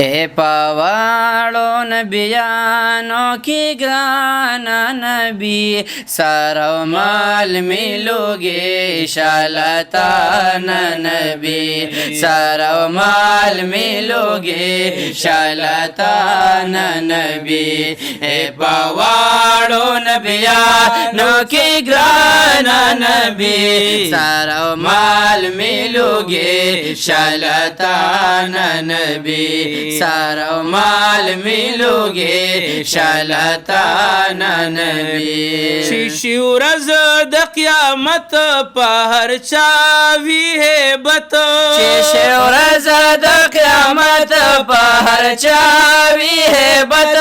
اے پاواړو نبیانو کی ګرانا نبی سر و مال ملوگی شالتانا نبی سر و مال ملوگی شالتانا نبی اے پاواړو نبیانو کی ګرانا نبی سر و مال ملوگی شالتانا نبی سر و مال ملوگی شالتانا نبی شیشی ورځ د قیامت په هر چا وی هیبت شیشی ورځ د قیامت په هر چا وی هیبت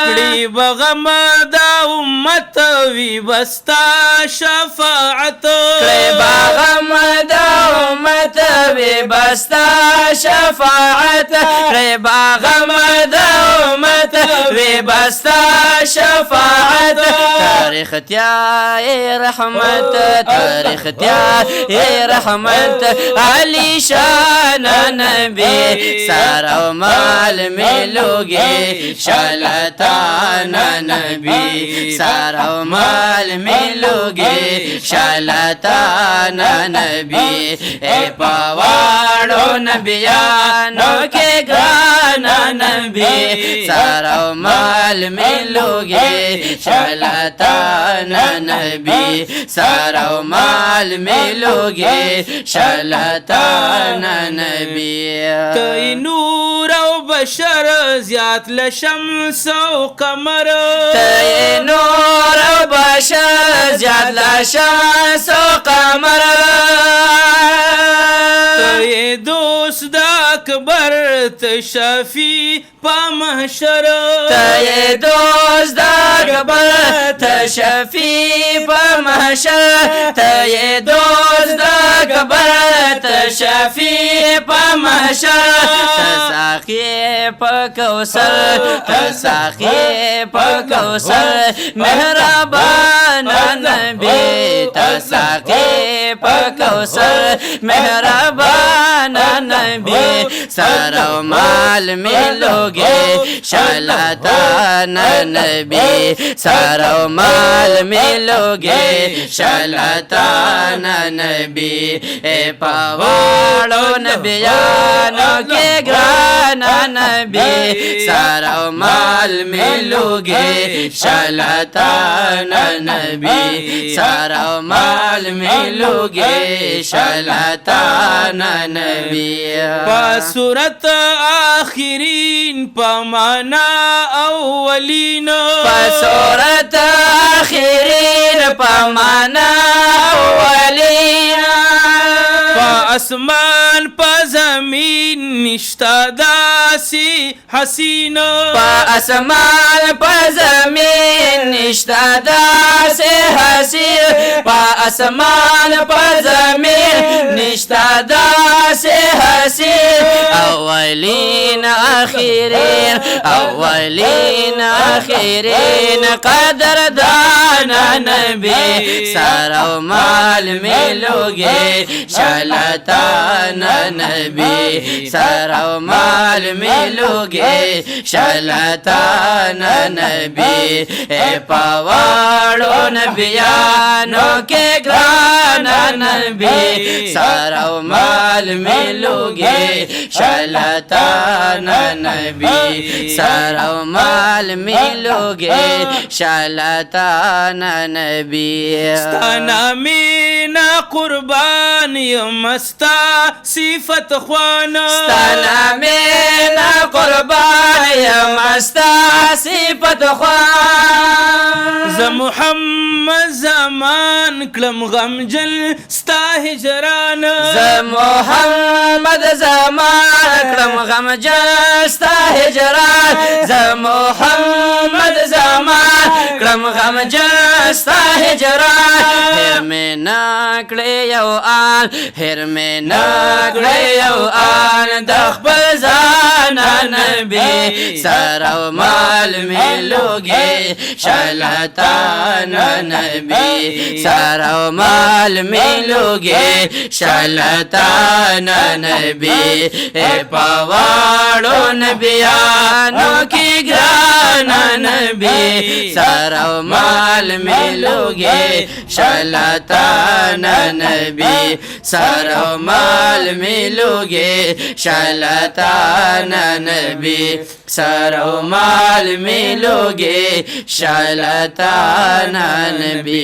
کړي بغم د امت وی بستا شفاعت کړي بغم د امت وی بستا شفاعت کړي بغم د امت وی بستا شفاعت تاریخ تیا رحمت تاریخ تیا رحمت علی شان نبی سر و مال ملوگی شالتانا نبی سر و مال ملوگی شالتانا نبی اے پاواړو نبیانو کے گرانا نبی سر و مال ملوگی شالتانا نبی سر و مال ملوگی شالتانا نبی تی نور او بشر زیات لشمس او قمر تی نور او بشر زیات لشمس او قمر تی دوست د اکبر تی شفیع پا محشر تی دوست د اکبر تی شفیع پا محشر تی دوست د اکبر تی شفیع پا محشر تساقی پا کوثر تساقی پا کوثر مهربان نبی تساقی پا کوثر مهربان نبی سر و مال ملوگی شالتانا نبی سر و مال ملوگی شالتانا نبی اے پاواړو نبیانو کے گرانا نبی سر و مال ملوگی شالتانا نبی سر و مال ملوگی شالتانا نبی پا صورت آخرین پا مانا اولین پا صورت آخرین پا مانا اولین پا اسمان پا زمین نشتا داسی حسین پا اسمان پا زمین نشتا داسی حسین پا اسمان پا زمین نشتا داسی حسین اولین آخرین اولین آخرین قدر دانا نبی سر و مال ملوگی شالتانا نبی سر و مال ملوگی شالتانا نبی اے پاواړو نبیانو کے گرانا نبی سر و مال ملوگی شالتانا نبی سر و مال ملوگی شالتانا نبی ستانا مینا قربان یمستا صفت خوانا ستانا مینا قربان یمستا صفت خوان ز محمد زمان کلم غمجل ستا هجران ز محمد زمان کلم غمجل ستا هجران ز محمد زمان کلم غمجل ستا هجران هر می نکړې یو آن هر می نکړې یو آن د خپل ځان नबी सारा माल मिलोगे शलताना नबी सारा माल मिलोगे शलताना नबी ए पवाड़ो नबियानों की ग्राना नबी सारा माल मिलोगे शलताना नबी सारा माल मिलोगे शलताना नबी सारा माल मिलोगे शलताना नबी।